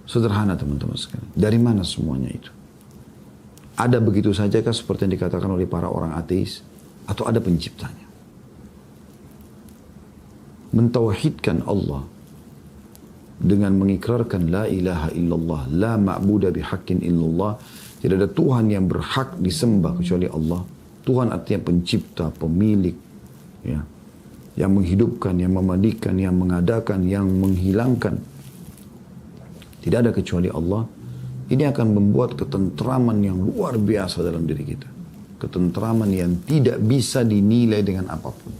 Sederhana teman-teman sekalian. Dari mana semuanya itu? Ada begitu saja kah seperti yang dikatakan oleh para orang ateis? Atau ada penciptanya? Mentauhidkan Allah dengan mengikrarkan la ilaha illallah, la ma'buda bihaqqin illallah. Tidak ada Tuhan yang berhak disembah kecuali Allah. Tuhan artinya pencipta, pemilik, ya, yang menghidupkan, yang memandikan, yang mengadakan, yang menghilangkan. Tidak ada kecuali Allah. Ini akan membuat ketentraman yang luar biasa dalam diri kita. Ketentraman yang tidak bisa dinilai dengan apapun.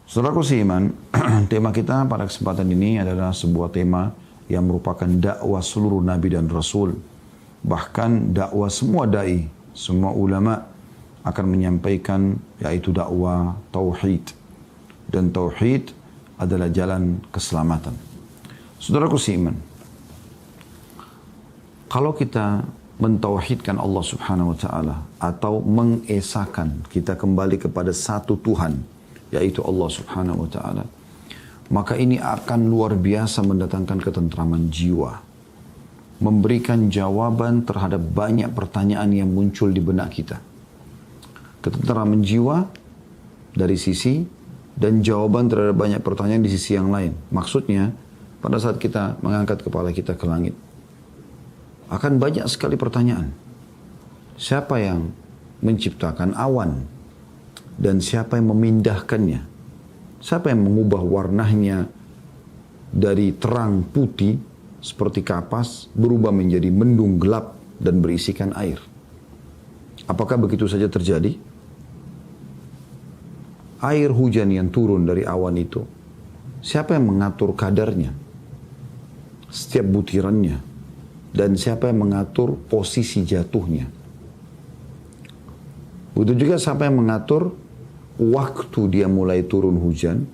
Saudaraku seiman, tema kita pada kesempatan ini adalah sebuah tema yang merupakan dakwah seluruh Nabi dan Rasul. Bahkan dakwah semua da'i, semua ulama akan menyampaikan yaitu dakwah tauhid. Dan tauhid adalah jalan keselamatan. Saudaraku seiman, kalau kita mentauhidkan Allah Subhanahu wa taala atau mengesahkan, kita kembali kepada satu Tuhan, yaitu Allah Subhanahu wa taala, maka ini akan luar biasa mendatangkan ketentraman jiwa. Memberikan jawaban terhadap banyak pertanyaan yang muncul di benak kita. Ketentraman jiwa dari sisi dan jawaban terhadap banyak pertanyaan di sisi yang lain. Maksudnya, pada saat kita mengangkat kepala kita ke langit, akan banyak sekali pertanyaan. Siapa yang menciptakan awan? Dan siapa yang memindahkannya? Siapa yang mengubah warnanya dari terang putih seperti kapas berubah menjadi mendung gelap dan berisikan air? Apakah begitu saja terjadi? Air hujan yang turun dari awan itu, siapa yang mengatur kadarnya? Setiap butirannya. Dan siapa yang mengatur posisi jatuhnya? Begitu juga siapa yang mengatur waktu dia mulai turun hujan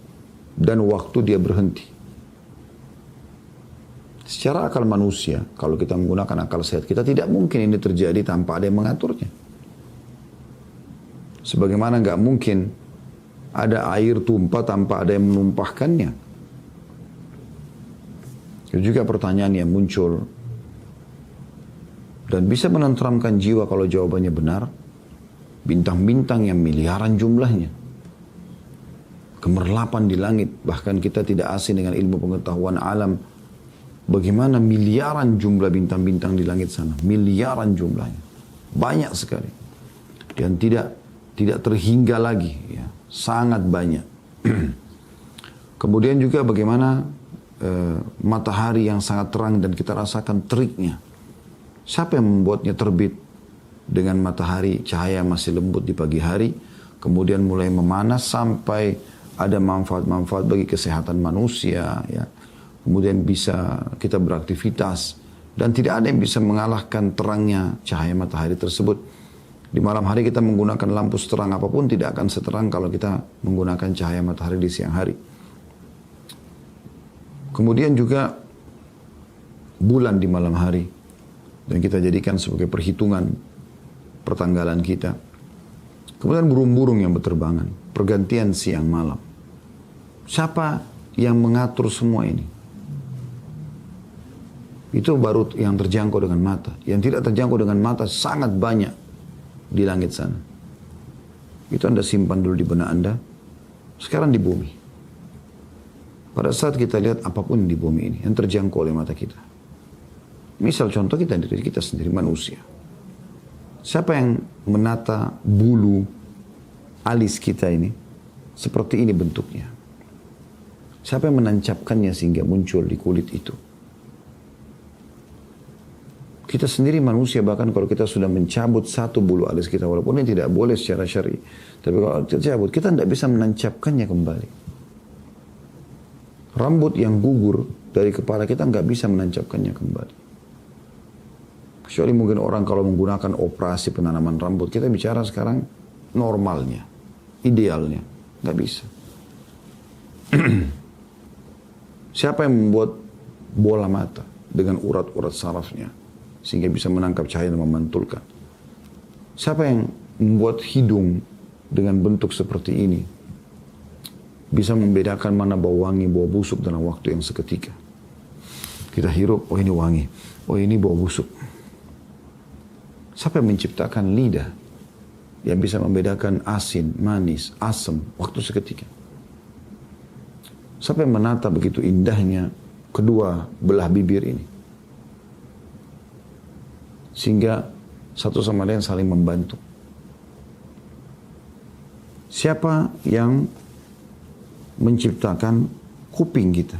dan waktu dia berhenti. Secara akal manusia, kalau kita menggunakan akal sehat, kita tidak mungkin ini terjadi tanpa ada yang mengaturnya. Sebagaimana nggak mungkin ada air tumpah tanpa ada yang menumpahkannya. Itu juga pertanyaan yang muncul dan bisa menenteramkan jiwa kalau jawabannya benar. Bintang-bintang yang miliaran jumlahnya. Gemerlapan di langit. Bahkan kita tidak asing dengan ilmu pengetahuan alam. Bagaimana miliaran jumlah bintang-bintang di langit sana. Miliaran jumlahnya. Banyak sekali. Dan tidak terhingga lagi. Ya. Sangat banyak. Kemudian juga bagaimana matahari yang sangat terang dan kita rasakan teriknya. Siapa yang membuatnya terbit dengan matahari cahaya masih lembut di pagi hari, kemudian mulai memanas sampai ada manfaat-manfaat bagi kesehatan manusia, ya. Kemudian bisa kita beraktivitas dan tidak ada yang bisa mengalahkan terangnya cahaya matahari tersebut. Di malam hari kita menggunakan lampu seterang apapun tidak akan seterang kalau kita menggunakan cahaya matahari di siang hari. Kemudian juga bulan di malam hari dan kita jadikan sebagai perhitungan pertanggalan kita. Kemudian burung-burung yang berterbangan, pergantian siang malam. Siapa yang mengatur semua ini? Itu baru yang terjangkau dengan mata. Yang tidak terjangkau dengan mata sangat banyak di langit sana. Itu Anda simpan dulu di benak Anda. Sekarang di bumi. Pada saat kita lihat apapun di bumi ini yang terjangkau oleh mata kita. Misal contoh kita diri kita sendiri manusia. Siapa yang menata bulu alis kita ini? Seperti ini bentuknya. Siapa yang menancapkannya sehingga muncul di kulit itu? Kita sendiri manusia, bahkan kalau kita sudah mencabut satu bulu alis kita, walaupun ini tidak boleh secara syar'i, tapi kalau kita cabut, kita tidak bisa menancapkannya kembali. Rambut yang gugur dari kepala kita nggak bisa menancapkannya kembali. Kecuali mungkin orang kalau menggunakan operasi penanaman rambut, kita bicara sekarang normalnya, idealnya, nggak bisa. Siapa yang membuat bola mata dengan urat-urat sarafnya sehingga bisa menangkap cahaya dan memantulkan? Siapa yang membuat hidung dengan bentuk seperti ini bisa membedakan mana bau wangi, bau busuk dalam waktu yang seketika. Kita hirup, oh ini wangi, oh ini bau busuk. Siapa yang menciptakan lidah yang bisa membedakan asin, manis, asam waktu seketika? Siapa yang menata begitu indahnya kedua belah bibir ini? Sehingga satu sama lain saling membantu. Siapa yang menciptakan kuping kita,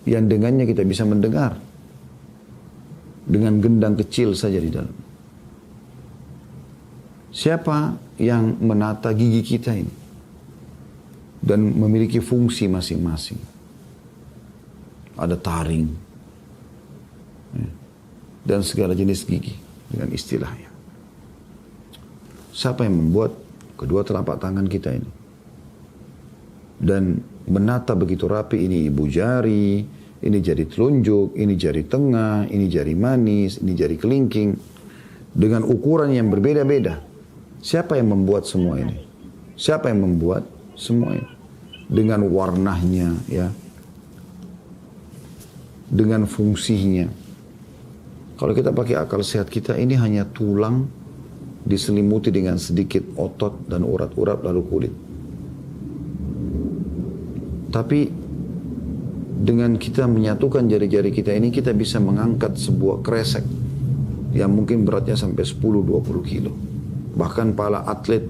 yang dengannya kita bisa mendengar dengan gendang kecil saja di dalam? Siapa yang menata gigi kita ini dan memiliki fungsi masing-masing? Ada taring dan segala jenis gigi dengan istilahnya. Siapa yang membuat kedua telapak tangan kita ini dan menata begitu rapi? Ini ibu jari, ini jari telunjuk, ini jari tengah, ini jari manis, ini jari kelingking dengan ukuran yang berbeda-beda. Siapa yang membuat semua ini? Siapa yang membuat semua ini? Dengan warnanya, ya, dengan fungsinya. Kalau kita pakai akal sehat kita, ini hanya tulang diselimuti dengan sedikit otot dan urat-urat lalu kulit. Tapi dengan kita menyatukan jari-jari kita ini, kita bisa mengangkat sebuah kresek yang mungkin beratnya sampai 10-20 kilo. Bahkan para atlet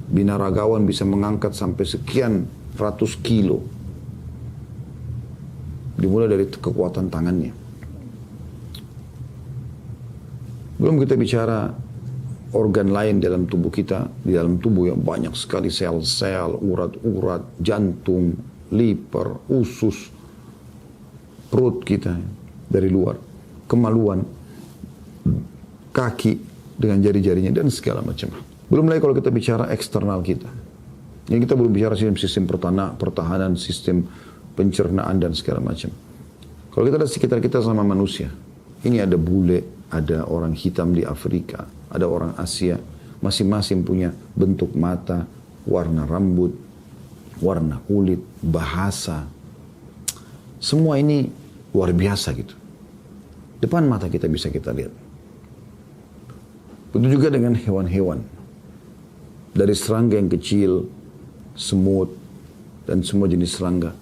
binaragawan bisa mengangkat sampai sekian ratus kilo. Dimulai dari kekuatan tangannya. Belum kita bicara organ lain dalam tubuh kita, di dalam tubuh yang banyak sekali sel-sel, urat-urat, jantung, liver, usus, perut kita dari luar, kemaluan, kaki dengan jari-jarinya dan segala macam. Belum lagi kalau kita bicara eksternal kita. Yang kita belum bicara sistem pertahanan, sistem pencernaan dan segala macam. Kalau kita lihat sekitar kita sama manusia, ini ada bule, ada orang hitam di Afrika, ada orang Asia, masing-masing punya bentuk mata, warna rambut, warna kulit, bahasa. Semua ini luar biasa gitu. Depan mata kita bisa kita lihat. Begitu juga dengan hewan-hewan. Dari serangga yang kecil, semut, dan semua jenis serangga.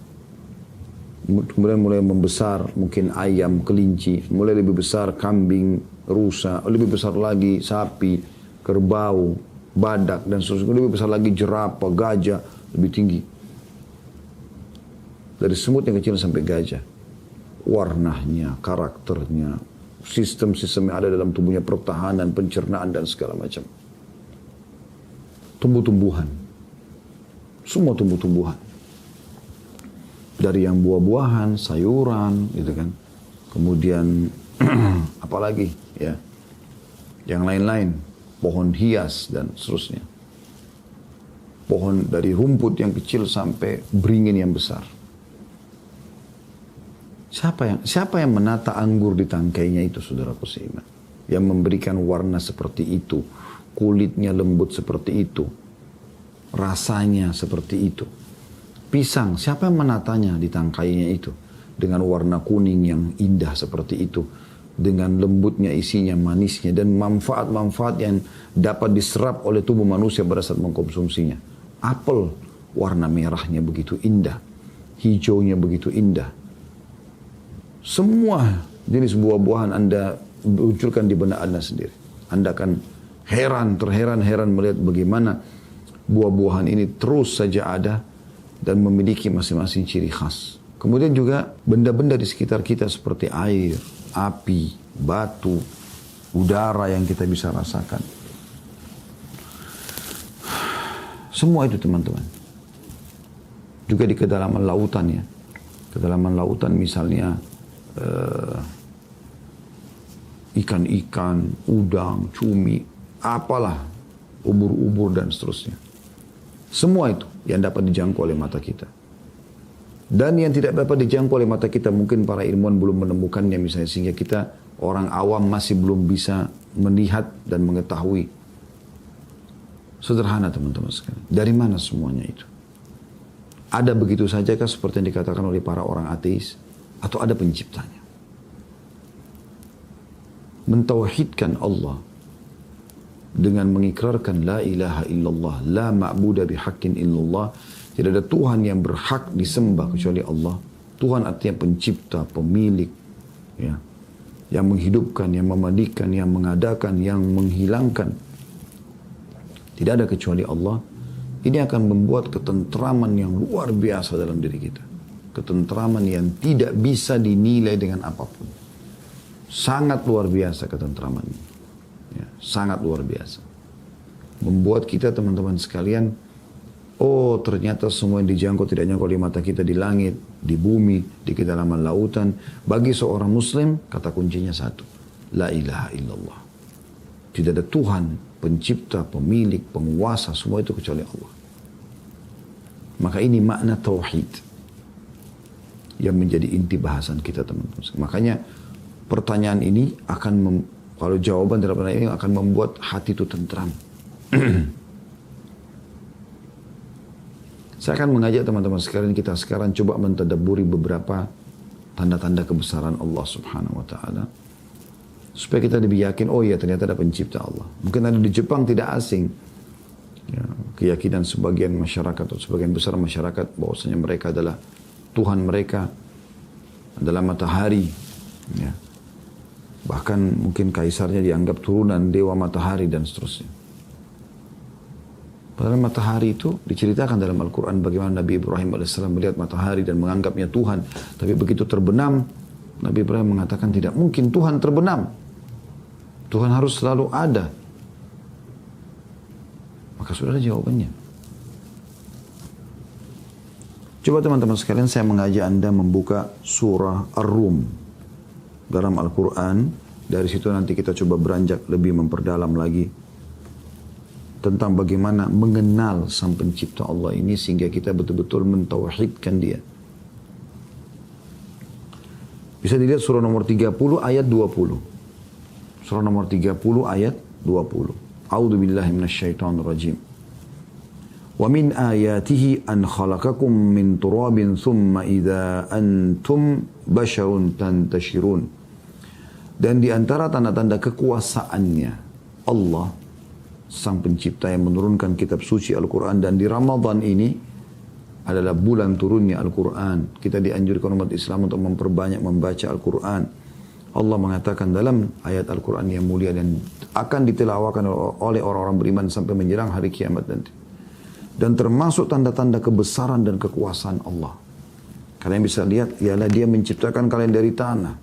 Kemudian mulai membesar, mungkin ayam, kelinci, mulai lebih besar kambing, rusa, lebih besar lagi sapi, kerbau, badak, dan seterusnya. Lebih besar lagi jerapah, gajah, lebih tinggi. Dari semut yang kecil sampai gajah. Warnanya, karakternya, sistem-sistem yang ada dalam tubuhnya, pertahanan, pencernaan, dan segala macam. Tumbuh-tumbuhan. Semua tumbuh-tumbuhan. Dari yang buah-buahan, sayuran, gitu kan. Kemudian, apalagi, ya. Yang lain-lain. Pohon hias, dan seterusnya. Pohon dari rumput yang kecil sampai beringin yang besar. Siapa yang menata anggur di tangkainya itu, saudaraku seiman? Yang memberikan warna seperti itu. Kulitnya lembut seperti itu. Rasanya seperti itu. Pisang, siapa yang menatanya di tangkainya itu? Dengan warna kuning yang indah seperti itu. Dengan lembutnya isinya, manisnya. Dan manfaat-manfaat yang dapat diserap oleh tubuh manusia pada saat mengkonsumsinya. Apel, warna merahnya begitu indah. Hijaunya begitu indah. Semua jenis buah-buahan Anda munculkan di benak Anda sendiri. Anda akan terheran-heran melihat bagaimana buah-buahan ini terus saja ada dan memiliki masing-masing ciri khas. Kemudian juga benda-benda di sekitar kita seperti air, api, batu, udara yang kita bisa rasakan. Semua itu teman-teman. Juga di kedalaman lautan ya. Kedalaman lautan misalnya ikan-ikan, udang, cumi, apalah, ubur-ubur dan seterusnya. Semua itu yang dapat dijangkau oleh mata kita. Dan yang tidak dapat dijangkau oleh mata kita, mungkin para ilmuwan belum menemukannya misalnya, sehingga kita orang awam masih belum bisa melihat dan mengetahui. Sederhana teman-teman sekalian. Dari mana semuanya itu? Ada begitu saja kah seperti yang dikatakan oleh para orang ateis? Atau ada penciptanya? Mentauhidkan Allah dengan mengikrarkan la ilaha illallah, la ma'buda bihaqqin illallah, tidak ada Tuhan yang berhak disembah kecuali Allah. Tuhan artinya pencipta, pemilik, ya, yang menghidupkan, yang memandikan, yang mengadakan, yang menghilangkan. Tidak ada kecuali Allah. Ini akan membuat ketentraman yang luar biasa dalam diri kita. Ketentraman yang tidak bisa dinilai dengan apapun. Sangat luar biasa ketentraman ini. Ya, sangat luar biasa. Membuat kita teman-teman sekalian, oh ternyata semua yang dijangkau tidak jangkau di mata kita, di langit, di bumi, di kedalaman lautan. Bagi seorang muslim, kata kuncinya satu. La ilaha illallah. Tidak ada Tuhan, pencipta, pemilik, penguasa, semua itu kecuali Allah. Maka ini makna tauhid yang menjadi inti bahasan kita teman-teman. Makanya pertanyaan ini akan, kalau jawaban dari pertanyaan ini akan membuat hati itu tentram. Saya akan mengajak teman-teman sekalian kita sekarang coba mentadabburi beberapa tanda-tanda kebesaran Allah Subhanahu wa taala. Supaya kita lebih yakin, oh iya ternyata ada pencipta Allah. Mungkin ada di Jepang tidak asing. Ya, keyakinan sebagian masyarakat atau sebagian besar masyarakat bahwasanya mereka adalah Tuhan mereka adalah matahari. Ya. Bahkan mungkin kaisarnya dianggap turunan dewa matahari dan seterusnya. Padahal matahari itu diceritakan dalam Al-Quran bagaimana Nabi Ibrahim AS melihat matahari dan menganggapnya Tuhan. Tapi begitu terbenam, Nabi Ibrahim mengatakan tidak mungkin Tuhan terbenam. Tuhan harus selalu ada. Maka sudah ada jawabannya. Coba teman-teman sekalian saya mengajak Anda membuka surah Ar-Rum dalam Al-Quran. Dari situ nanti kita coba beranjak lebih memperdalam lagi tentang bagaimana mengenal sang pencipta Allah ini sehingga kita betul-betul mentauhidkan dia. Bisa dilihat surah nomor 30 ayat 20. Surah nomor 30 ayat 20. A'udzu billahi minasyaitonir rajim. Wa min ayatihi an khalaqakum min turabin thumma idza antum basharun tantashirun. Dan di antara tanda-tanda kekuasaannya Allah sang pencipta yang menurunkan kitab suci Al-Quran, dan di Ramadan ini adalah bulan turunnya Al-Quran. Kita dianjurkan umat Islam untuk memperbanyak membaca Al-Quran. Allah mengatakan dalam ayat Al-Quran yang mulia dan akan ditelawakan oleh orang-orang beriman sampai menjelang hari kiamat nanti. Dan termasuk tanda-tanda kebesaran dan kekuasaan Allah. Kalian bisa lihat, ialah dia menciptakan kalian dari tanah.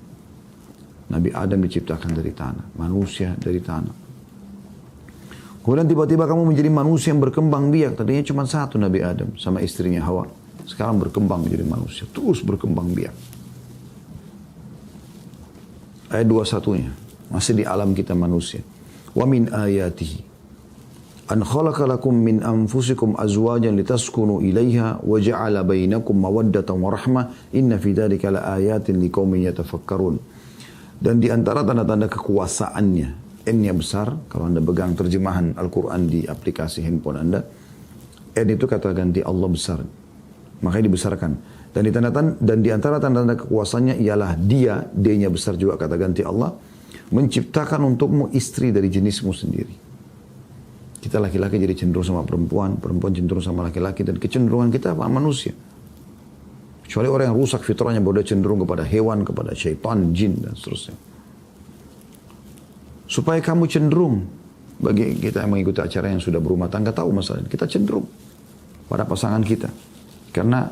Nabi Adam diciptakan dari tanah, manusia dari tanah. Kemudian tiba-tiba kamu menjadi manusia yang berkembang biak. Tadinya cuma satu Nabi Adam sama istrinya Hawa. Sekarang berkembang menjadi manusia, terus berkembang biak. Ayat 21-nya masih di alam kita manusia. Wa min ayatihi an khalaqa lakum min anfusikum azwajan litaskunu ilaiha wa ja'ala bainakum mawaddatan wa rahmah inna fi dzalika laayatin liqaumin yatafakkarun. Dan di antara tanda-tanda kekuasaannya, N-nya besar, kalau Anda pegang terjemahan Al-Quran di aplikasi handphone Anda, N itu kata ganti Allah besar, makanya dibesarkan. Dan di antara tanda-tanda kekuasaannya ialah dia, D-nya besar juga kata ganti Allah, menciptakan untukmu istri dari jenismu sendiri. Kita laki-laki jadi cenderung sama perempuan, perempuan cenderung sama laki-laki, dan kecenderungan kita apa? Manusia. Kecuali orang yang rusak fitrahnya, bahwa dia cenderung kepada hewan, kepada syaitan, jin, dan seterusnya. Supaya kamu cenderung, bagi kita yang mengikuti acara yang sudah berumah tangga tahu masalah, kita cenderung pada pasangan kita. Karena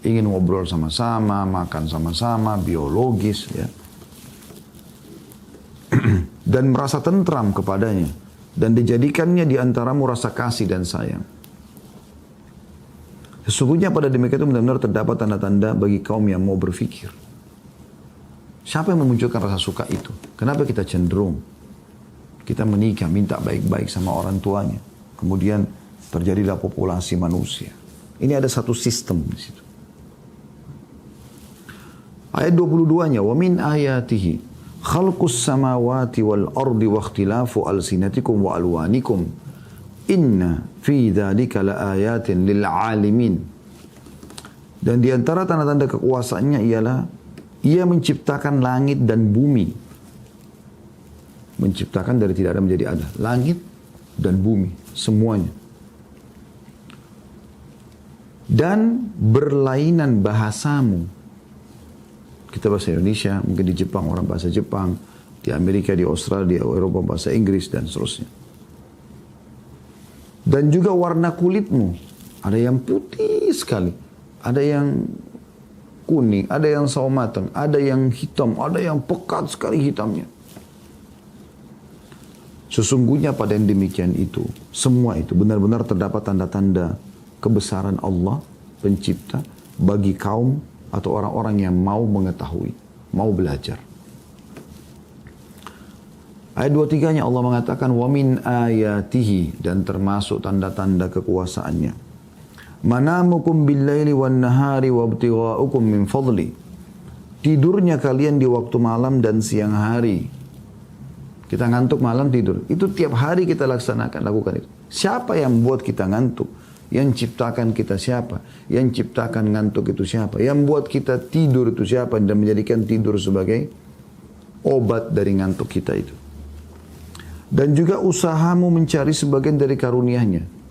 ingin ngobrol sama-sama, makan sama-sama, biologis, ya. Dan merasa tentram kepadanya. Dan dijadikannya di antaramu rasa kasih dan sayang. Sesungguhnya pada demikian itu benar-benar terdapat tanda-tanda bagi kaum yang mau berfikir. Siapa yang memunculkan rasa suka itu? Kenapa kita cenderung? Kita menikah, minta baik-baik sama orang tuanya. Kemudian terjadilah populasi manusia. Ini ada satu sistem di situ. Ayat 22-nya, wa min ayatihi khalqus samawati wal ardi wa ikhtilafu alsinatikum wa alwanikum Inna fi dzalika laayatin lil alimin. Dan di antara tanda-tanda kekuasaannya ialah ia menciptakan langit dan bumi. Menciptakan dari tidak ada menjadi ada. Langit dan bumi, semuanya. Dan berlainan bahasamu. Kita bahasa Indonesia, mungkin di Jepang orang bahasa Jepang, di Amerika, di Australia, di Eropa bahasa Inggris dan seterusnya. Dan juga warna kulitmu. Ada yang putih sekali, ada yang kuning, ada yang sawo matang, ada yang hitam, ada yang pekat sekali hitamnya. Sesungguhnya pada yang demikian itu, semua itu benar-benar terdapat tanda-tanda kebesaran Allah pencipta bagi kaum atau orang-orang yang mau mengetahui, mau belajar. Ayat 23-nya Allah mengatakan wa min ayatihi, dan termasuk tanda-tanda kekuasaannya. Manamukum bil-laili wan-nahari wabtigha'ukum min fadli. Tidurnya kalian di waktu malam dan siang hari. Kita ngantuk malam tidur. Itu tiap hari kita lakukan itu. Siapa yang buat kita ngantuk? Yang ciptakan kita siapa? Yang ciptakan ngantuk itu siapa? Yang buat kita tidur itu siapa? Dan menjadikan tidur sebagai obat dari ngantuk kita itu. Dan juga usahamu mencari sebagian dari karunia-Nya.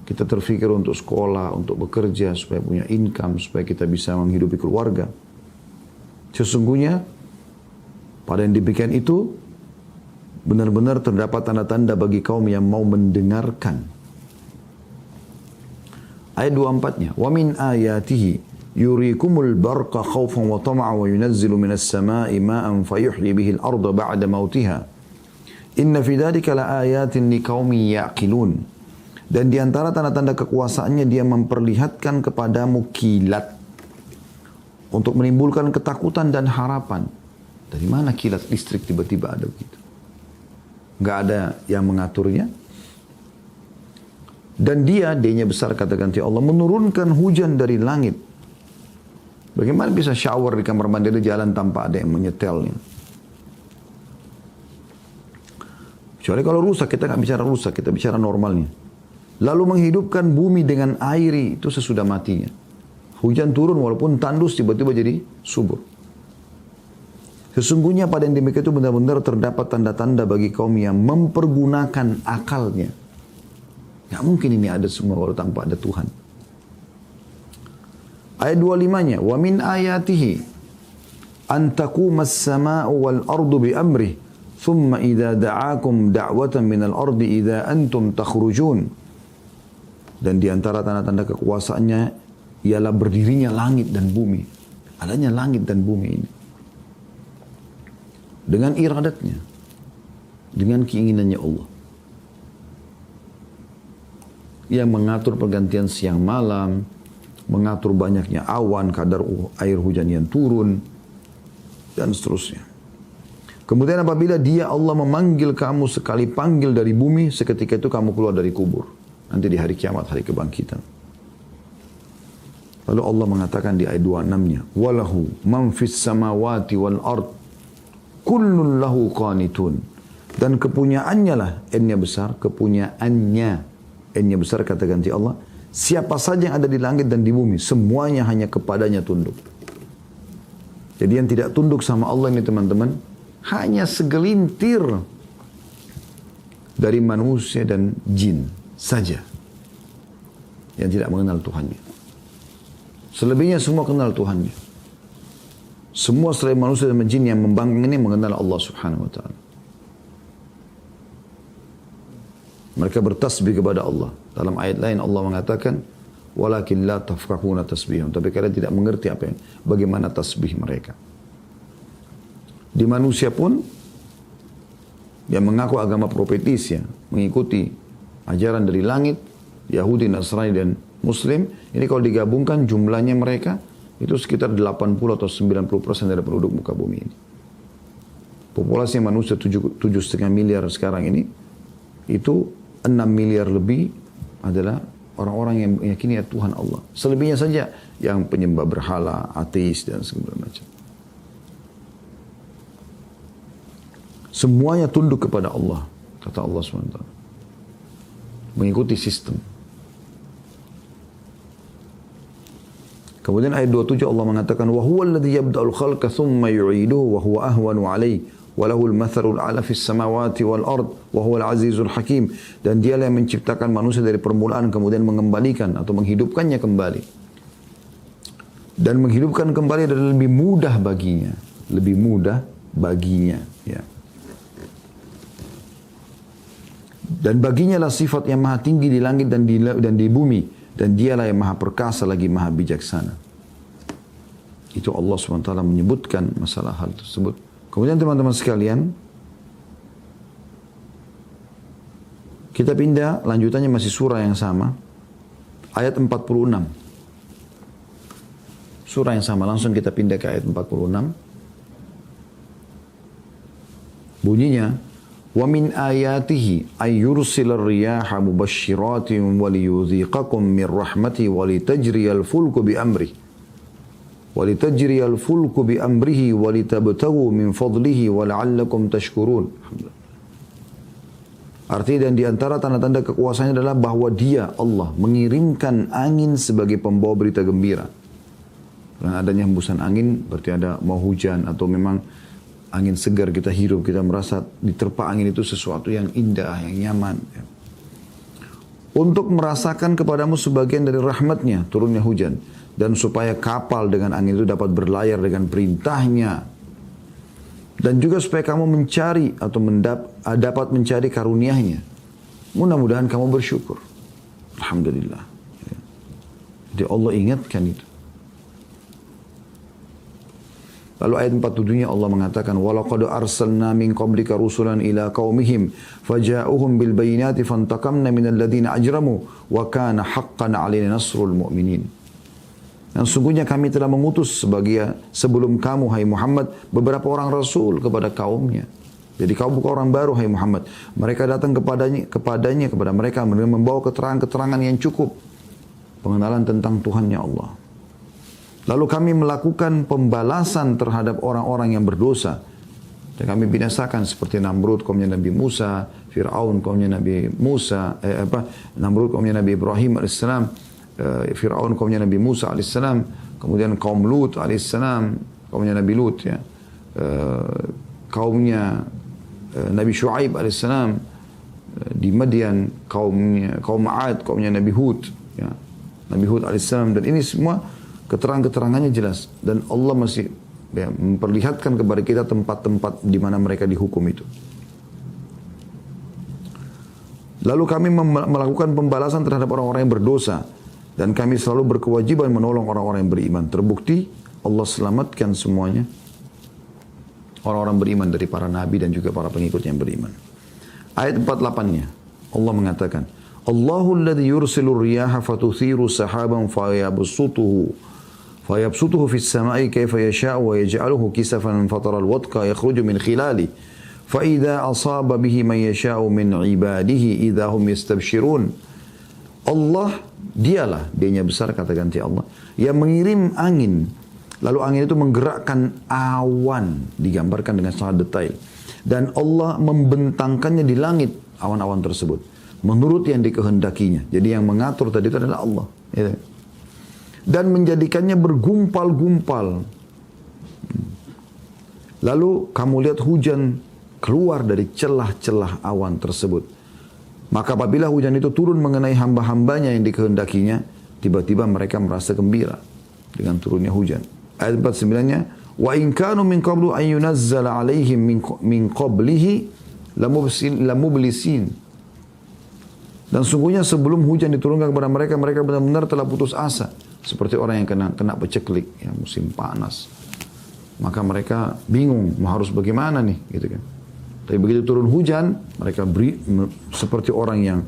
Kita terfikir untuk sekolah, untuk bekerja, supaya punya income, supaya kita bisa menghidupi keluarga. Sesungguhnya, pada yang demikian itu, benar-benar terdapat tanda-tanda bagi kaum yang mau mendengarkan. Ayat 24-nya, wa min ayatihi yurikumul barqa khawfan wa tama'an wa yunazzilu minas sama'i ma'an fayuhyi bihi al-arda ba'da mautiha. Inna fi dzalika laayatin liqaumin yaqilun. Dan di antara tanda-tanda kekuasaannya dia memperlihatkan kepadamu kilat untuk menimbulkan ketakutan dan harapan. Dari mana kilat listrik tiba-tiba ada begitu? Enggak ada yang mengaturnya. Dan D-nya besar kata ganti Allah, menurunkan hujan dari langit. Bagaimana bisa shower di kamar mandi di jalan tanpa ada yang menyetelnya? Kecuali kalau rusak, kita nggak bicara rusak, kita bicara normalnya. Lalu menghidupkan bumi dengan air itu sesudah matinya. Hujan turun walaupun tandus tiba-tiba jadi subur. Sesungguhnya pada yang demikian itu benar-benar terdapat tanda-tanda bagi kaum yang mempergunakan akalnya. Nggak mungkin ini ada semua kalau tanpa ada Tuhan. Ayat 25-nya, wa min ayatihi an taqumas samaa'u wal ardu bi amrih thumma idza da'akum da'watan minal ardi idza antum takhrujun. Dan di antara tanda-tanda kekuasaannya ialah berdirinya langit dan bumi. Adanya langit dan bumi ini. Dengan iradatnya. Dengan keinginannya Allah. Yang mengatur pergantian siang malam, mengatur banyaknya awan, kadar air hujan yang turun, dan seterusnya. Kemudian apabila dia Allah memanggil kamu sekali panggil dari bumi, seketika itu kamu keluar dari kubur. Nanti di hari kiamat, hari kebangkitan. Lalu Allah mengatakan di ayat 26-nya, وَلَهُ مَنْ فِي السَّمَاوَاتِ وَالْأَرْضِ كُلٌّ لَهُ قَانِتُونَ. Dan kepunyaannya lah, N-nya besar, kepunyaannya. N-nya besar kata ganti Allah. Siapa saja yang ada di langit dan di bumi, semuanya hanya kepadanya tunduk. Jadi yang tidak tunduk sama Allah ini teman-teman, hanya segelintir dari manusia dan jin saja. Yang tidak mengenal Tuhannya. Selebihnya semua kenal Tuhannya. Semua selain manusia dan jin yang membangkang ini mengenal Allah subhanahu wa ta'ala. Mereka bertasbih kepada Allah. Dalam ayat lain Allah mengatakan, walakin la tafqahuna tasbihum. Tapi kalian tidak mengerti bagaimana tasbih mereka. Di manusia pun yang mengaku agama profetis ya, mengikuti ajaran dari langit, Yahudi, Nasrani dan Muslim, ini kalau digabungkan jumlahnya mereka itu sekitar 80 atau 90% dari penduduk muka bumi ini. Populasi manusia 7,5 miliar sekarang ini, itu 6 miliar lebih adalah orang-orang yang meyakini Tuhan Allah. Selebihnya saja yang penyembah berhala, ateis dan segala macam. Semuanya tunduk kepada Allah, kata Allah SWT. mengikuti sistem. Kemudian ayat 27 Allah mengatakan wa huwal ladzi yabda'ul khalqa tsumma yu'iduhu wa huwa ahwanu 'alaihi wa lahul mathalul 'ala fis samawati wal ard wa huwal azizul hakim. Dan dialah yang menciptakan manusia dari permulaan kemudian mengembalikan atau menghidupkannya kembali. Dan menghidupkan kembali adalah lebih mudah baginya, lebih mudah baginya, ya. Dan baginya lah sifat yang maha tinggi di langit dan di bumi. Dan dialah yang maha perkasa lagi maha bijaksana. Itu Allah SWT menyebutkan masalah hal tersebut. Kemudian teman-teman sekalian, kita pindah, lanjutannya masih surah yang sama. Ayat 46. Surah yang sama, langsung kita pindah ke ayat 46. Bunyinya, وَمِنْ آيَاتِهِ أَنْ يُرْسِلَ الرِّيَاحَ مُبَشِّرَاتٍ وَلِيُذِيقَكُمْ مِنْ رَحْمَتِهِ وَلِتَجْرِيَ الْفُلْكُ بِأَمْرِهِ وَلِتَبْتَغُوا مِنْ فَضْلِهِ وَلَعَلَّكُمْ تَشْكُرُونَ. Artinya dan di antara tanda-tanda kekuasaannya adalah bahwa Dia, Allah, mengirimkan angin sebagai pembawa berita gembira. Dengan adanya hembusan angin berarti ada mau hujan atau memang angin segar kita hirup, kita merasa diterpa angin itu sesuatu yang indah, yang nyaman. Ya. Untuk merasakan kepadamu sebagian dari rahmatnya, turunnya hujan. Dan supaya kapal dengan angin itu dapat berlayar dengan perintahnya. Dan juga supaya kamu mencari atau dapat mencari karunia-Nya. Mudah-mudahan kamu bersyukur. Alhamdulillah. Ya. Jadi Allah ingatkan itu. Lalu ayat 47-nya Allah mengatakan walaqad arsalna min qablika rusulan ila qaumihim faja'uhum bil bayyinati fantaqamna minal ladzina ajramu wa kana haqqan 'alaina nasrul mu'minin. Dan sungguhnya kami telah mengutus sebelum kamu hai Muhammad beberapa orang rasul kepada kaumnya. Jadi kau bukan orang baru hai Muhammad. Mereka datang kepada mereka membawa keterangan-keterangan yang cukup, pengenalan tentang Tuhannya Allah. Lalu kami melakukan pembalasan terhadap orang-orang yang berdosa. Dan kami binasakan seperti Namrud kaumnya Nabi Musa, Fir'aun kaumnya Nabi Musa, Namrud kaumnya Nabi Ibrahim AS, Fir'aun kaumnya Nabi Musa AS, kemudian kaum Lut AS, kaumnya Nabi Lut, ya. Kaumnya Nabi Shu'aib AS, di Madian, kaum Ad, kaumnya Nabi Hud, ya. Nabi Hud AS, dan ini semua keterangan-keterangannya jelas. Dan Allah masih memperlihatkan kepada kita tempat-tempat di mana mereka dihukum itu. Lalu kami melakukan pembalasan terhadap orang-orang yang berdosa. Dan kami selalu berkewajiban menolong orang-orang yang beriman. Terbukti Allah selamatkan semuanya orang-orang beriman dari para nabi dan juga para pengikut yang beriman. Ayat 48-nya Allah mengatakan, Allahul ladzi yursilur riyaha fatuthiru sahaban fayabsutuhu fis sama'i kaifa yasha'u wa yaj'aluhu kisafan fataral wadqa yakhruju min khilali fa idza asaba bihi man yasha'u min ibadihi idza hum yastabshirun. Allah dialah, Dia-nya besar kata ganti Allah, yang mengirim angin, lalu angin itu menggerakkan awan, digambarkan dengan sangat detail, dan Allah membentangkannya di langit awan-awan tersebut menurut yang dikehendakinya. Jadi yang mengatur tadi itu adalah Allah, ya. Dan menjadikannya bergumpal-gumpal. Lalu kamu lihat hujan keluar dari celah-celah awan tersebut. Maka apabila hujan itu turun mengenai hamba-hambanya yang dikehendakinya, tiba-tiba mereka merasa gembira dengan turunnya hujan. Ayat 49-nya, wa in kanu min qablu an yunazzala alaihim min qablihi lamublisin. Dan sungguhnya sebelum hujan diturunkan kepada mereka, mereka benar-benar telah putus asa. Seperti orang yang kena peceklik, ya, musim panas. Maka mereka bingung, harus bagaimana nih, gitu kan. Tapi begitu turun hujan, mereka seperti orang yang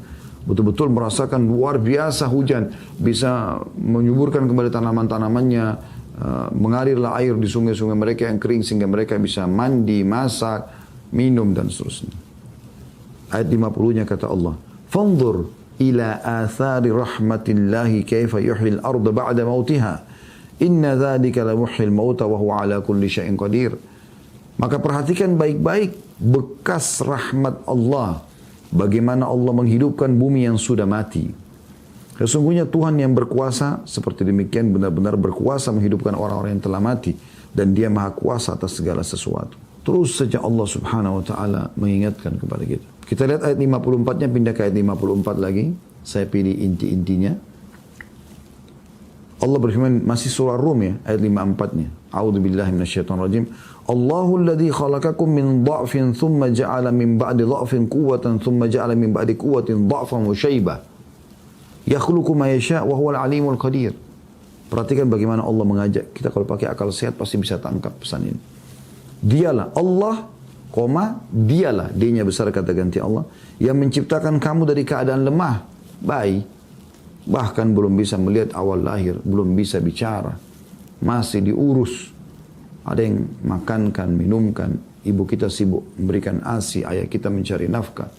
betul-betul merasakan luar biasa hujan. Bisa menyuburkan kembali tanaman-tanamannya, mengalirlah air di sungai-sungai mereka yang kering, sehingga mereka bisa mandi, masak, minum, dan seterusnya. Ayat 50-nya kata Allah, Fanzur ila athari rahmatillahi kaifa yuhyil arda ba'da mautiha. Inna dzalika la muhyil mauta wa huwa ala kulli syai'in qadir. Maka perhatikan baik-baik bekas rahmat Allah bagaimana Allah menghidupkan bumi yang sudah mati. Sesungguhnya Tuhan yang berkuasa seperti demikian benar-benar berkuasa menghidupkan orang-orang yang telah mati. Dan dia maha kuasa atas segala sesuatu. Terus saja Allah subhanahu wa ta'ala mengingatkan kepada kita. Kita lihat ayat 54-nya, pindah ke ayat 54 lagi. Saya pilih inti-intinya. Allah berfirman, masih surah Rum ya, ayat 54-nya. A'udzu billahi minasyaitonir rajim. Allahu alladhi khalaqakum min dha'fin thumma ja'ala min ba'di dha'fin quwwatan thumma ja'ala min ba'di quwwatin dha'fan wa shaybah. Yakhluqu ma yasha' wa huwal alimul qadir. Perhatikan bagaimana Allah mengajak kita, kalau pakai akal sehat pasti bisa tangkap pesan ini. Dialah Allah, dialah, D-nya besar kata ganti Allah, yang menciptakan kamu dari keadaan lemah, bayi, bahkan belum bisa melihat awal lahir, belum bisa bicara, masih diurus. Ada yang makankan, minumkan, ibu kita sibuk memberikan ASI, ayah kita mencari nafkah.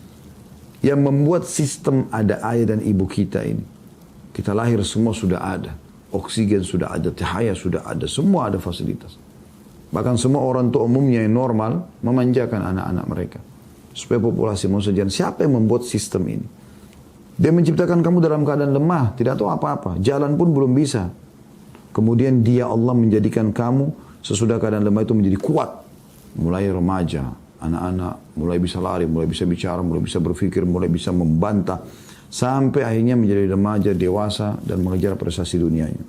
Yang membuat sistem ada ayah dan ibu kita ini. Kita lahir semua sudah ada. Oksigen sudah ada, cahaya sudah ada, semua ada fasilitas. Bahkan semua orang tua umumnya yang normal memanjakan anak-anak mereka. Supaya populasi manusia jalan. Siapa yang membuat sistem ini? Dia menciptakan kamu dalam keadaan lemah, tidak tahu apa-apa. Jalan pun belum bisa. Kemudian dia Allah menjadikan kamu sesudah keadaan lemah itu menjadi kuat. Mulai remaja, anak-anak mulai bisa lari, mulai bisa bicara, mulai bisa berpikir, mulai bisa membantah. Sampai akhirnya menjadi remaja, dewasa, dan mengejar prestasi dunianya.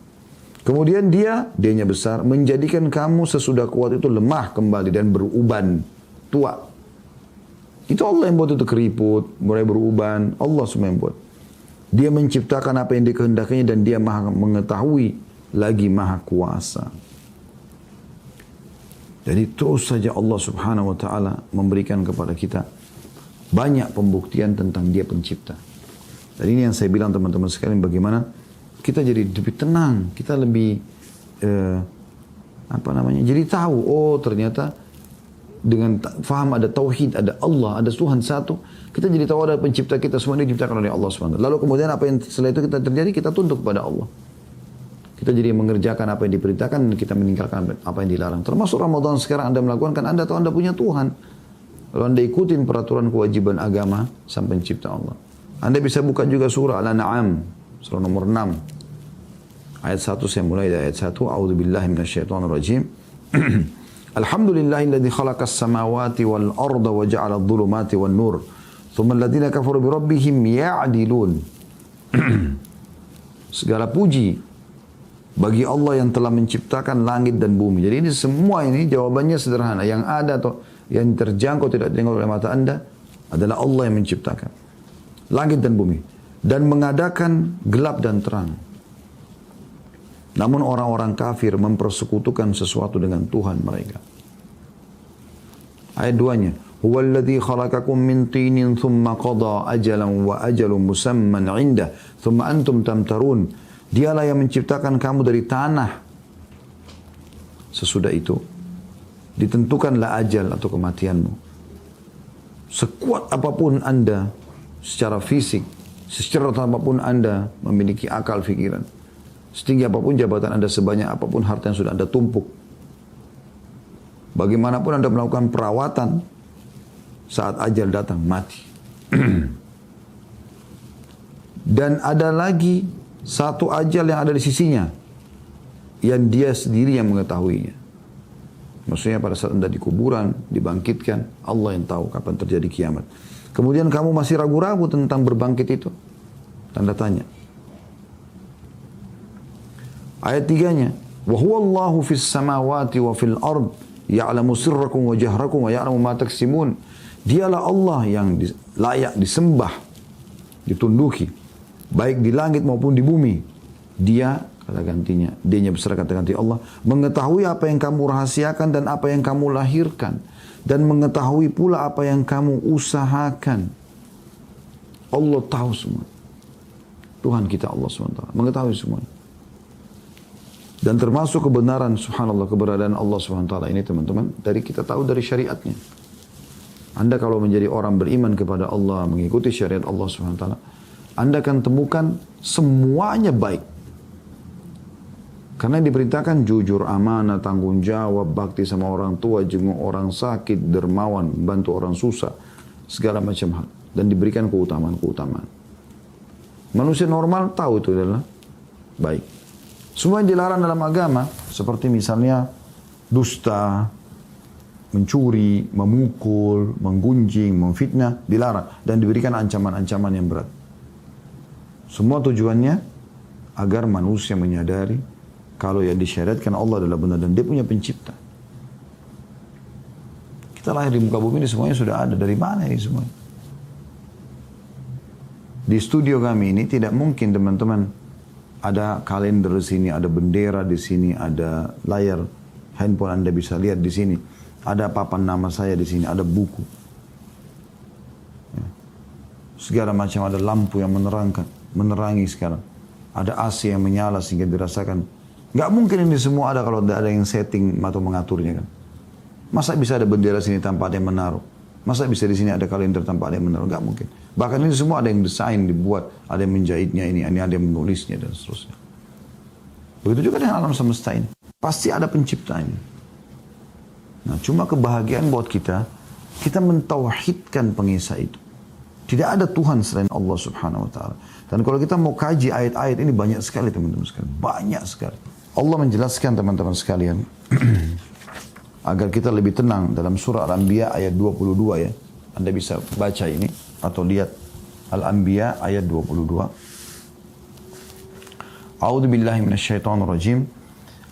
Kemudian dia-nya besar, menjadikan kamu sesudah kuat itu lemah kembali dan beruban, tua. Itu Allah yang buat itu keriput, mulai beruban, Allah semua yang buat. Dia menciptakan apa yang dikehendakinya dan dia maha mengetahui, lagi maha kuasa. Jadi terus saja Allah subhanahu wa ta'ala memberikan kepada kita banyak pembuktian tentang dia pencipta. Dan ini yang saya bilang teman-teman sekalian, bagaimana kita jadi lebih tenang, kita lebih jadi tahu, oh ternyata dengan faham ada tauhid, ada Allah, ada Tuhan satu, kita jadi tahu ada pencipta kita, semua ini diciptakan oleh Allah SWT. Lalu kemudian apa yang setelah itu kita terjadi, kita tunduk pada Allah. Kita jadi mengerjakan apa yang diperintahkan dan kita meninggalkan apa yang dilarang. Termasuk Ramadan sekarang Anda melakukan, kan Anda tahu Anda punya Tuhan. Lalu Anda ikutin peraturan kewajiban agama sang pencipta Allah. Anda bisa buka juga surah Al-An'am, surah nomor 6. Ayat 1, saya mulai dari ayat 1. A'udzubillahi minasyaitonir rajim. Alhamdulillahilladzi khalaqas samawati wal arda wa ja'ala adh-dhulumati wan nur. Tsumma alladziina kafaru bi rabbihim ya'dilun. Segala puji bagi Allah yang telah menciptakan langit dan bumi. Jadi ini semua ini jawabannya sederhana. Yang ada atau yang terjangkau tidak terjangkau oleh mata Anda adalah Allah yang menciptakan langit dan bumi dan mengadakan gelap dan terang. Namun orang-orang kafir mempersekutukan sesuatu dengan Tuhan mereka. Ayat 2-nya, huwallazi khalaqakum min tinin thumma qada ajalan wa ajalun musamman 'indah thumma antum tamtarun. Dialah yang menciptakan kamu dari tanah. Sesudah itu ditentukanlah ajal atau kematianmu. Sekuat apapun Anda secara fisik, secara apapun Anda memiliki akal fikiran, setinggi apapun jabatan Anda, sebanyak apapun harta yang sudah Anda tumpuk, bagaimanapun Anda melakukan perawatan, saat ajal datang mati. Dan ada lagi satu ajal yang ada di sisinya, yang dia sendiri yang mengetahuinya. Maksudnya pada saat Anda di kuburan, dibangkitkan, Allah yang tahu kapan terjadi kiamat. Kemudian kamu masih ragu-ragu tentang berbangkit itu. Tanda tanya. Ayat 3-nya, wa huwallahu fis samawati wa fil ard ya'lamu sirrakum wa jahrakum wa ya'lamu ma taksimun. Dialah Allah yang layak disembah, ditunduki, baik di langit maupun di bumi. Dia, kata gantinya, D-nya besar kata ganti Allah, mengetahui apa yang kamu rahasiakan dan apa yang kamu lahirkan, dan mengetahui pula apa yang kamu usahakan. Allah tahu semua. Tuhan kita Allah SWT mengetahui semuanya. Dan termasuk kebenaran, subhanallah, keberadaan Allah SWT ini teman-teman, dari kita tahu dari syariatnya. Anda kalau menjadi orang beriman kepada Allah, mengikuti syariat Allah SWT, Anda akan temukan semuanya baik. Karena diperintahkan jujur, amanah, tanggung jawab, bakti sama orang tua, jenguk orang sakit, dermawan, bantu orang susah, segala macam hal. dan diberikan keutamaan-keutamaan. Manusia normal tahu itu adalah baik. Semua yang dilarang dalam agama, seperti misalnya dusta, mencuri, memukul, menggunjing, memfitnah, dilarang. Dan diberikan ancaman-ancaman yang berat. Semua tujuannya agar manusia menyadari kalau yang disyariatkan Allah adalah benar dan dia punya pencipta. Kita lahir di muka bumi ini semuanya sudah ada. Dari mana ini semua? Di studio kami ini tidak mungkin teman-teman ada kalender di sini, ada bendera di sini, ada layar handphone Anda bisa lihat di sini, ada papan nama saya di sini, ada buku. Segala macam, ada lampu yang menerangi sekarang. Ada AC yang menyala sehingga dirasakan. Nggak mungkin ini semua ada kalau tidak ada yang setting atau mengaturnya kan. Masa bisa ada bendera sini tanpa ada yang menaruh? Masa bisa di sini ada kalender tanpa ada yang menaruh? Nggak mungkin. Bahkan ini semua ada yang desain, dibuat. Ada yang menjahitnya ini ada yang menulisnya dan seterusnya. Begitu juga dengan alam semesta ini. Pasti ada penciptanya. Nah, cuma kebahagiaan buat kita mentauhidkan pengisah itu. Tidak ada Tuhan selain Allah subhanahu wa ta'ala. Dan kalau kita mau kaji ayat-ayat ini banyak sekali teman-teman sekalian. Banyak sekali. Allah menjelaskan teman-teman sekalian. Agar kita lebih tenang dalam surah Al-Anbiya ayat 22 ya. Anda bisa baca ini atau lihat Al-Anbiya ayat 22. A'udzu billahi minasyaitonir rajim.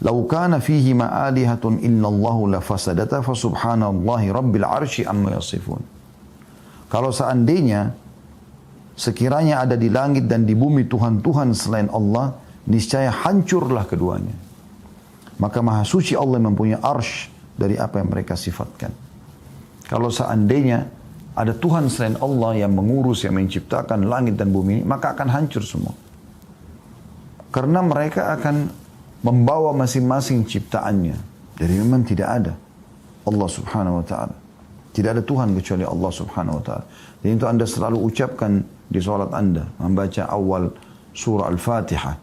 Law kana fihi ma alihatun illallahu lafasadata fa subhanallahi rabbil arsy amma yasifun. Kalau seandainya sekiranya ada di langit dan di bumi Tuhan-Tuhan selain Allah, niscaya hancurlah keduanya. Maka maha suci Allah mempunyai arsy dari apa yang mereka sifatkan. Kalau seandainya ada Tuhan selain Allah yang mengurus, yang menciptakan langit dan bumi, maka akan hancur semua. Karena mereka akan membawa masing-masing ciptaannya. Jadi memang tidak ada Allah subhanahu wa ta'ala. Tidak ada Tuhan kecuali Allah subhanahu wa ta'ala. Dan itu Anda selalu ucapkan di salat Anda. Membaca awal surah Al-Fatihah.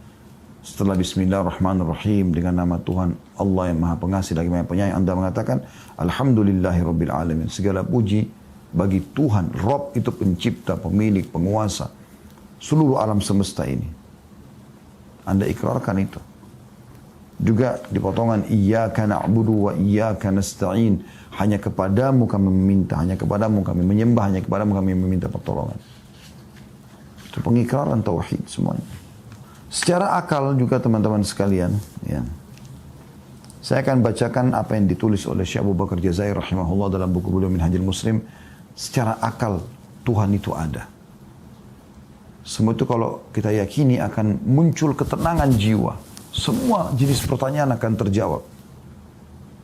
Setelah Bismillahirrahmanirrahim dengan nama Tuhan Allah yang maha pengasih lagi maha penyayang. Anda mengatakan Alhamdulillahirabbil alamin. Segala puji bagi Tuhan. Rabb itu pencipta, pemilik, penguasa seluruh alam semesta ini. Anda ikrarkan itu. Juga di potongan Iyyaka na'budu wa iyyaka nasta'in. Hanya kepadamu kami meminta, hanya kepadamu kami menyembah, hanya kepadamu kami meminta pertolongan. Itu pengikraran tauhid semuanya. Secara akal juga teman-teman sekalian, ya. Saya akan bacakan apa yang ditulis oleh Syekh Abu Bakar Jazair rahimahullah dalam buku beliau Minhajul Muslim. Secara akal Tuhan itu ada. Semua itu kalau kita yakini akan muncul ketenangan jiwa. Semua jenis pertanyaan akan terjawab.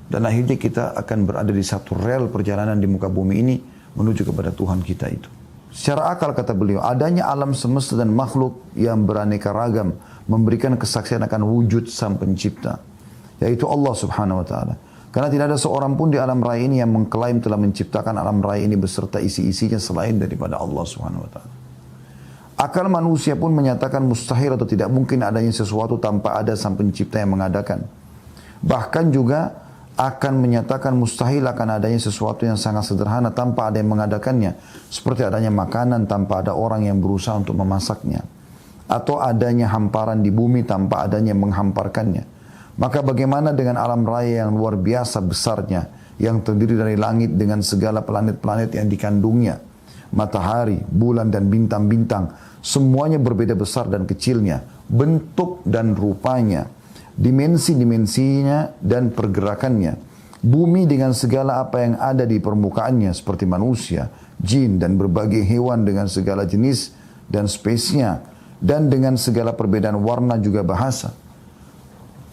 Dan akhirnya kita akan berada di satu rel perjalanan di muka bumi ini menuju kepada Tuhan kita itu. Secara akal kata beliau, adanya alam semesta dan makhluk yang beraneka ragam memberikan kesaksian akan wujud sang pencipta, yaitu Allah subhanahu wa ta'ala. Karena tidak ada seorang pun di alam raya ini yang mengklaim telah menciptakan alam raya ini beserta isi-isinya selain daripada Allah subhanahu wa ta'ala. Akal manusia pun menyatakan mustahil atau tidak mungkin adanya sesuatu tanpa ada sang pencipta yang mengadakan. Bahkan juga akan menyatakan mustahil akan adanya sesuatu yang sangat sederhana tanpa ada yang mengadakannya. Seperti adanya makanan tanpa ada orang yang berusaha untuk memasaknya. Atau adanya hamparan di bumi tanpa adanya yang menghamparkannya. Maka bagaimana dengan alam raya yang luar biasa besarnya, yang terdiri dari langit dengan segala planet-planet yang dikandungnya. Matahari, bulan dan bintang-bintang, semuanya berbeda besar dan kecilnya. Bentuk dan rupanya. Dimensi-dimensinya dan pergerakannya. Bumi dengan segala apa yang ada di permukaannya seperti manusia, jin dan berbagai hewan dengan segala jenis dan spesiesnya. Dan dengan segala perbedaan warna juga bahasa.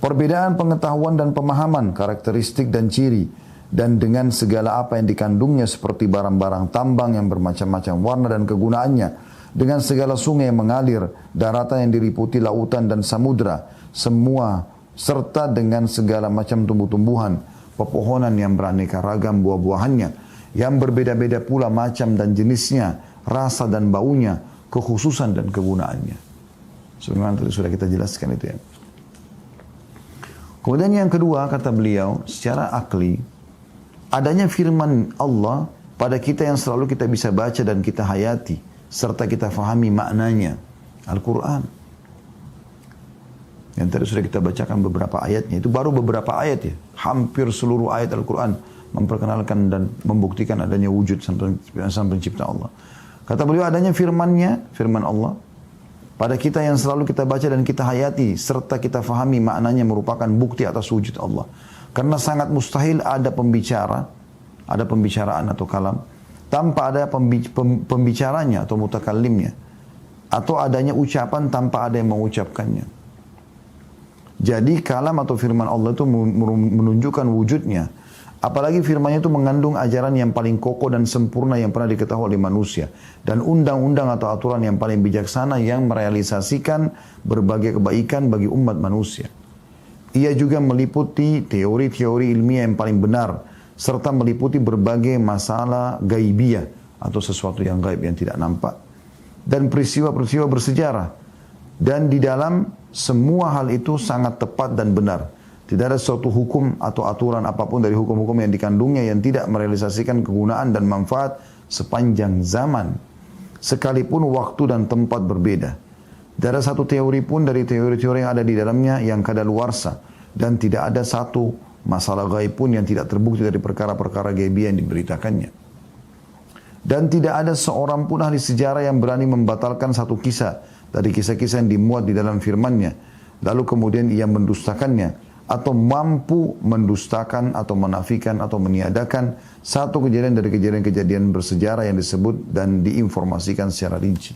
Perbedaan pengetahuan dan pemahaman, karakteristik dan ciri. Dan dengan segala apa yang dikandungnya seperti barang-barang tambang yang bermacam-macam warna dan kegunaannya. Dengan segala sungai yang mengalir, daratan yang diliputi lautan dan samudra. Semua serta dengan segala macam tumbuh-tumbuhan, pepohonan yang beraneka ragam buah-buahannya, yang berbeda-beda pula macam dan jenisnya, rasa dan baunya, kekhususan dan kegunaannya. Sebagaimana tadi sudah kita jelaskan itu ya. Kemudian yang kedua kata beliau, secara akli, adanya firman Allah pada kita yang selalu kita bisa baca dan kita hayati, serta kita fahami maknanya. Al-Quran. Yang tadi sudah kita bacakan beberapa ayatnya. Itu baru beberapa ayat ya. Hampir seluruh ayat Al-Quran memperkenalkan dan membuktikan adanya wujud sang pencipta Allah. Kata beliau adanya firman-Nya, firman Allah, pada kita yang selalu kita baca dan kita hayati, serta kita fahami maknanya merupakan bukti atas wujud Allah. Karena sangat mustahil ada pembicaraan atau kalam, tanpa ada pembicaranya atau mutakallimnya. Atau adanya ucapan tanpa ada yang mengucapkannya. Jadi kalam atau firman Allah itu menunjukkan wujudnya. Apalagi firman-Nya itu mengandung ajaran yang paling kokoh dan sempurna yang pernah diketahui oleh manusia. Dan undang-undang atau aturan yang paling bijaksana yang merealisasikan berbagai kebaikan bagi umat manusia. Ia juga meliputi teori-teori ilmiah yang paling benar. Serta meliputi berbagai masalah gaibiyah atau sesuatu yang gaib yang tidak nampak. Dan peristiwa-peristiwa bersejarah. Dan di dalam semua hal itu sangat tepat dan benar. Tidak ada suatu hukum atau aturan apapun dari hukum-hukum yang dikandungnya yang tidak merealisasikan kegunaan dan manfaat sepanjang zaman. Sekalipun waktu dan tempat berbeda. Tidak ada satu teori pun dari teori-teori yang ada di dalamnya yang kadaluarsa. Dan tidak ada satu masalah gaib pun yang tidak terbukti dari perkara-perkara gaibiyah yang diberitakannya. Dan tidak ada seorang pun ahli sejarah yang berani membatalkan satu kisah dari kisah-kisah yang dimuat di dalam firman-Nya. Lalu kemudian ia mendustakannya. Atau mampu mendustakan atau menafikan atau meniadakan satu kejadian dari kejadian-kejadian bersejarah yang disebut dan diinformasikan secara rinci.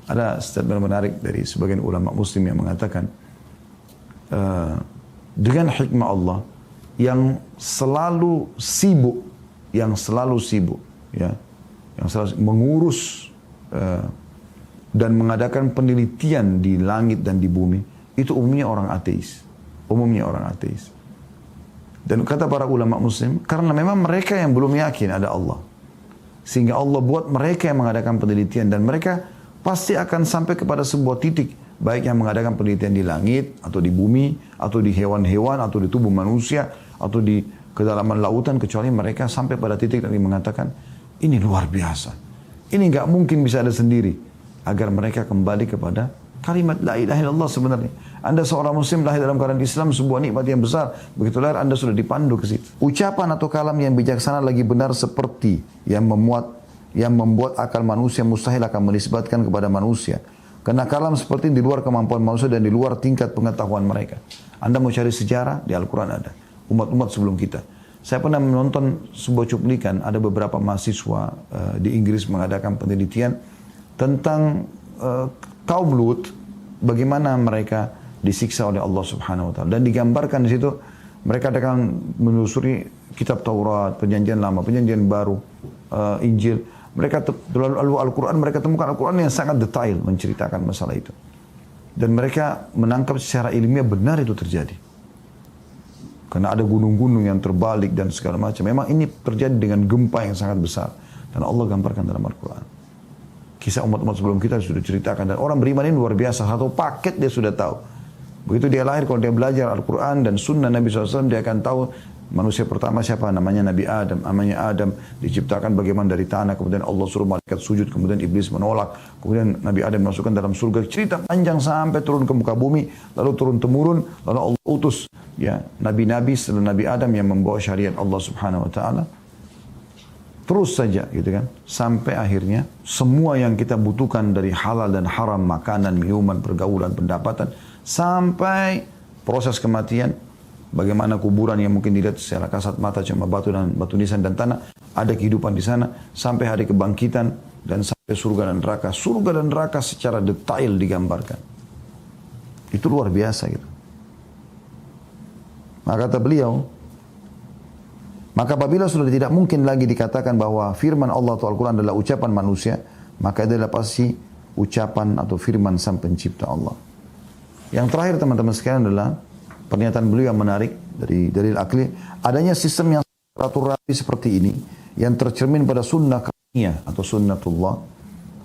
Ada statement menarik dari sebagian ulama muslim yang mengatakan, dengan hikmah Allah yang selalu sibuk, ya, yang selalu mengurus dan mengadakan penelitian di langit dan di bumi, itu umumnya orang ateis. Dan kata para ulama muslim, karena memang mereka yang belum yakin ada Allah. Sehingga Allah buat mereka yang mengadakan penelitian. Dan mereka pasti akan sampai kepada sebuah titik. Baik yang mengadakan penelitian di langit, atau di bumi, atau di hewan-hewan, atau di tubuh manusia, atau di kedalaman lautan. Kecuali mereka sampai pada titik yang mengatakan, ini luar biasa. Ini nggak mungkin bisa ada sendiri. Agar mereka kembali kepada kalimat la ilaha illallah sebenarnya. Anda seorang muslim lahir dalam keadaan Islam, sebuah nikmat yang besar. Begitu lahir Anda sudah dipandu ke situ. Ucapan atau kalam yang bijaksana lagi benar seperti yang membuat akal manusia mustahil akan menisbatkan kepada manusia. Karena kalam seperti di luar kemampuan manusia dan di luar tingkat pengetahuan mereka. Anda mau cari sejarah, di Al-Quran ada. Umat-umat sebelum kita. Saya pernah menonton sebuah cuplikan, ada beberapa mahasiswa di Inggris mengadakan penelitian tentang kaum Lut, bagaimana mereka disiksa oleh Allah Subhanahu wa taala, dan digambarkan di situ mereka akan menelusuri kitab Taurat, Perjanjian Lama, Perjanjian Baru, Injil. Mereka lalu Al-Quran, mereka temukan Al-Quran yang sangat detail menceritakan masalah itu. Dan mereka menangkap secara ilmiah benar itu terjadi. Karena ada gunung-gunung yang terbalik dan segala macam. Memang ini terjadi dengan gempa yang sangat besar. Dan Allah gambarkan dalam Al-Quran. Kisah umat-umat sebelum kita sudah ceritakan. Dan orang beriman ini luar biasa. Satu paket dia sudah tahu. Begitu dia lahir, kalau dia belajar Al-Quran dan sunnah Nabi SAW, dia akan tahu manusia pertama siapa, namanya Nabi Adam. Namanya Adam diciptakan bagaimana dari tanah, kemudian Allah suruh malaikat sujud, kemudian iblis menolak, kemudian Nabi Adam masukkan dalam surga. Cerita panjang sampai turun ke muka bumi, lalu turun-temurun, lalu Allah utus ya nabi-nabi setelah Nabi Adam yang membawa syariat Allah Subhanahu wa taala. Terus saja gitu kan, sampai akhirnya semua yang kita butuhkan dari halal dan haram, makanan, minuman, pergaulan, pendapatan, sampai proses kematian, bagaimana kuburan yang mungkin dilihat secara kasat mata cuma batu dan batu nisan dan tanah, ada kehidupan di sana, sampai hari kebangkitan dan sampai surga dan neraka. Surga dan neraka secara detail digambarkan. Itu luar biasa gitu. Maka kata beliau, maka apabila sudah tidak mungkin lagi dikatakan bahwa firman Allah atau Al-Quran adalah ucapan manusia, maka itu adalah pasti ucapan atau firman sang pencipta Allah. Yang terakhir teman-teman sekalian adalah pernyataan beliau yang menarik dari dalil akli, adanya sistem yang teratur rapi seperti ini yang tercermin pada sunnah kauniyah atau sunnatullah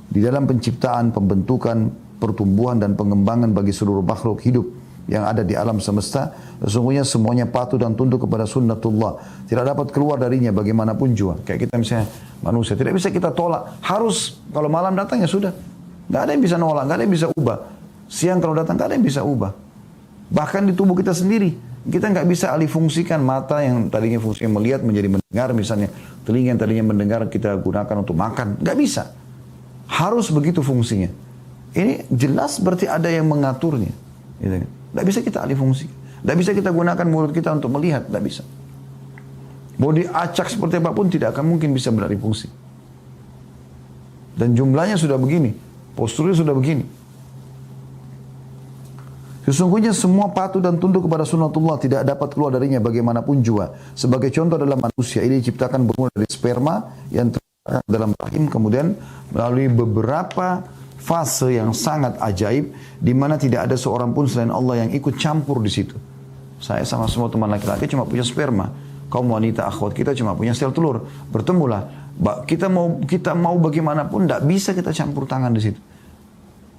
di dalam penciptaan, pembentukan, pertumbuhan dan pengembangan bagi seluruh makhluk hidup yang ada di alam semesta. Sesungguhnya semuanya patuh dan tunduk kepada sunnatullah. Tidak dapat keluar darinya bagaimanapun jua. Kayak kita misalnya manusia, tidak bisa kita tolak. Harus kalau malam datang ya sudah. Nggak ada yang bisa nolak, nggak ada yang bisa ubah. Siang kalau datang nggak ada yang bisa ubah. Bahkan di tubuh kita sendiri, kita nggak bisa alih fungsikan mata yang tadinya fungsinya melihat menjadi mendengar misalnya. Telinga yang tadinya mendengar kita gunakan untuk makan. Nggak bisa. Harus begitu fungsinya. Ini jelas berarti ada yang mengaturnya. Gitu kan? Nggak bisa kita alih fungsi. Nggak bisa kita gunakan mulut kita untuk melihat. Nggak bisa. Mau diacak seperti apapun tidak akan mungkin bisa beralih fungsi. Dan jumlahnya sudah begini. Posturnya sudah begini. Sesungguhnya semua patuh dan tunduk kepada sunnatullah, tidak dapat keluar darinya bagaimanapun jua. Sebagai contoh adalah manusia, ini diciptakan bermula dari sperma yang terletak dalam rahim, kemudian melalui beberapa fase yang sangat ajaib, di mana tidak ada seorang pun selain Allah yang ikut campur di situ. Saya sama semua teman laki-laki cuma punya sperma, kaum wanita akhwat kita cuma punya sel telur. Bertemulah, kita mau bagaimanapun tidak bisa kita campur tangan di situ.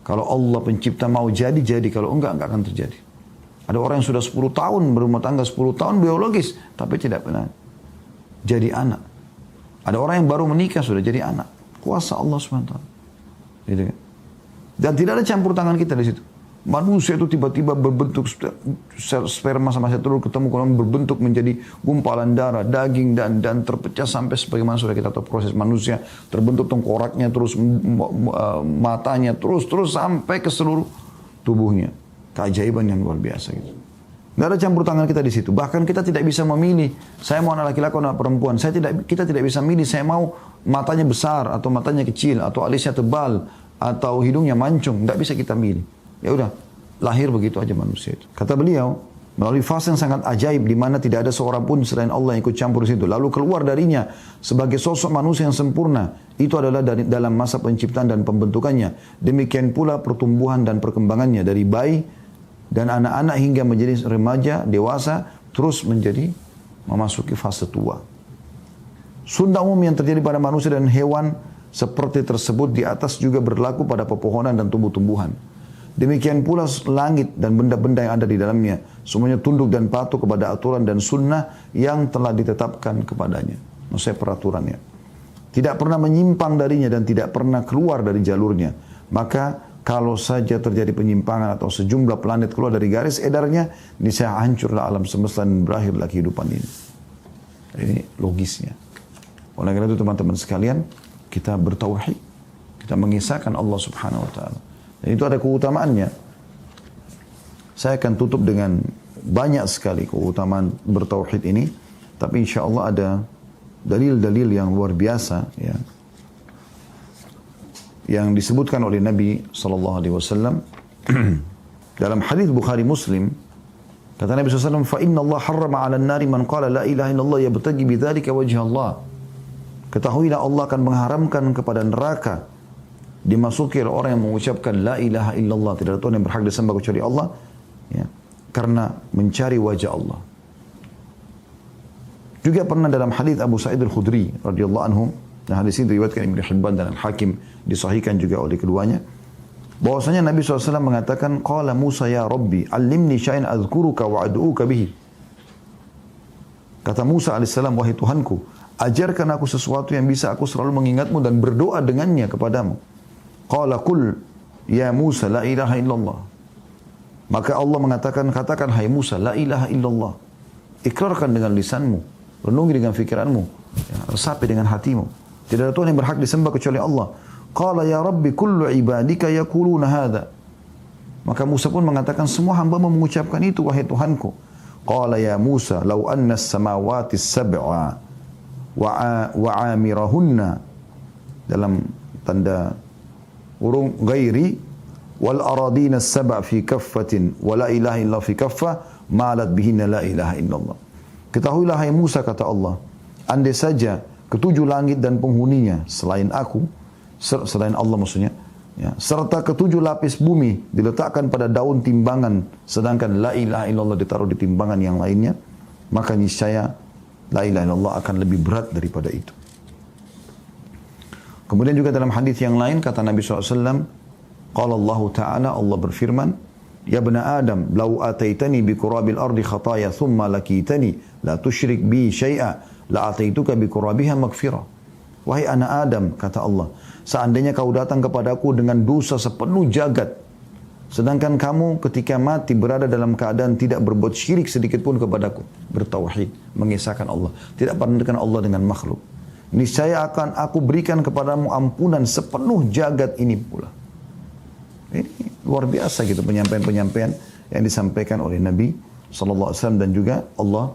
Kalau Allah pencipta mau jadi, kalau enggak akan terjadi. Ada orang yang sudah 10 tahun berumah tangga, 10 tahun biologis, tapi tidak pernah jadi anak. Ada orang yang baru menikah sudah jadi anak. Kuasa Allah SWT. Gitu kan? Dan tidak ada campur tangan kita di situ. Manusia itu tiba-tiba berbentuk sperma sama sel telur ketemu, kemudian berbentuk menjadi gumpalan darah, daging dan terpecah sampai sebagaimana sudah kita tahu proses manusia, terbentuk tengkoraknya terus matanya terus sampai ke seluruh tubuhnya. Keajaiban yang luar biasa gitu. Tidak ada campur tangan kita di situ. Bahkan kita tidak bisa memilih. Saya mau anak laki-laki atau anak perempuan. Kita tidak bisa milih. Saya mau matanya besar atau matanya kecil atau alisnya tebal atau hidungnya mancung. Tidak bisa kita milih. Ya udah, lahir begitu aja manusia itu. Kata beliau, melalui fase yang sangat ajaib di mana tidak ada seorang pun selain Allah yang ikut campur di situ. Lalu keluar darinya sebagai sosok manusia yang sempurna. Itu adalah dalam masa penciptaan dan pembentukannya. Demikian pula pertumbuhan dan perkembangannya dari bayi dan anak-anak hingga menjadi remaja, dewasa, terus menjadi memasuki fase tua. Sunnah umum yang terjadi pada manusia dan hewan seperti tersebut di atas juga berlaku pada pepohonan dan tumbuh-tumbuhan. Demikian pula langit dan benda-benda yang ada di dalamnya. Semuanya tunduk dan patuh kepada aturan dan sunnah yang telah ditetapkan kepadanya. Maksudnya peraturannya. Tidak pernah menyimpang darinya dan tidak pernah keluar dari jalurnya. Maka kalau saja terjadi penyimpangan atau sejumlah planet keluar dari garis edarnya, niscaya hancurlah alam semesta dan berakhirlah kehidupan ini. Ini logisnya. Oleh karena itu teman-teman sekalian, kita bertauhid. Kita mengisahkan Allah Subhanahu wa Ta'ala. Dan itu ada keutamaannya. Saya akan tutup dengan banyak sekali keutamaan bertauhid ini. Tapi insya Allah ada dalil-dalil yang luar biasa. Ya, yang disebutkan oleh Nabi SAW. Dalam hadis Bukhari Muslim. Kata Nabi SAW, فَإِنَّ اللَّهَ حَرَّمَ عَلَى النَّارِ مَنْ قَالَ لَا إِلَهَ إِلَّا اللَّهِ يَبْتَغِي بِذَلِكَ وَجْهَ اللَّهِ. Ketahuilah Allah akan mengharamkan kepada neraka dimasuki oleh orang yang mengucapkan la ilaha illallah, tidak ada Tuhan yang berhak disembah kecuali Allah, ya, karena mencari wajah Allah. Juga pernah dalam hadis Abu Sa'id Al-Khudri radhiyallahu anhu, dan hadis ini diriwayatkan Ibnu Hibban dan Al-Hakim, disahihkan juga oleh keduanya, bahwasanya Nabi SAW mengatakan, qala Musa ya Rabbi, allimni syai'an azkuruka wa ad'uka bihi. Kata Musa alaihissalam, wahai Tuhanku, ajarkan aku sesuatu yang bisa aku selalu mengingatmu dan berdoa dengannya kepadamu. Qala qul ya Musa la ilaha illallah. Maka Allah mengatakan, katakan hai Musa la ilaha illallah. Ikrarkan dengan lisanmu, renungi dengan fikiranmu, ya, resapi dengan hatimu. Tidak ada Tuhan yang berhak disembah kecuali Allah. Qala ya Rabbi kullu ibadika yaquluna hadha. Maka Musa pun mengatakan, semua hamba-Mu mengucapkan itu wahai Tuhanku. Qala ya Musa law anna as-samawati as-sab'a wa 'amirahunna, dalam tanda urung ghairi, wal aradina as-sab' fi kaffatin wa la ilaha illa fi kaffah malat bihinna la ilaha illallah. Ketahuilah hai Musa, kata Allah, andai saja ketujuh langit dan penghuninya selain aku, selain Allah maksudnya, ya, serta ketujuh lapis bumi diletakkan pada daun timbangan, sedangkan la ilaha illallah ditaruh di timbangan yang lainnya, maka niscaya la ilaha illallah akan lebih berat daripada itu. Kemudian juga dalam hadis yang lain kata Nabi SAW, qala Allah Ta'ala, Allah berfirman, Ya bena Adam, lau ataitani bi qurabil ardi khataya thumma lakitani la tusyrik bi syai'a la ataituka bi qurabiha maghfirah. Wahai anak Adam, kata Allah, seandainya kau datang kepadaku dengan dosa sepenuh jagat, sedangkan kamu ketika mati berada dalam keadaan tidak berbuat syirik sedikit pun kepadaku, bertauhid, mengisahkan Allah, tidak merendahkan Allah dengan makhluk, niscaya akan aku berikan kepadamu ampunan sepenuh jagat ini pula. Ini luar biasa gitu penyampaian-penyampaian yang disampaikan oleh Nabi SAW dan juga Allah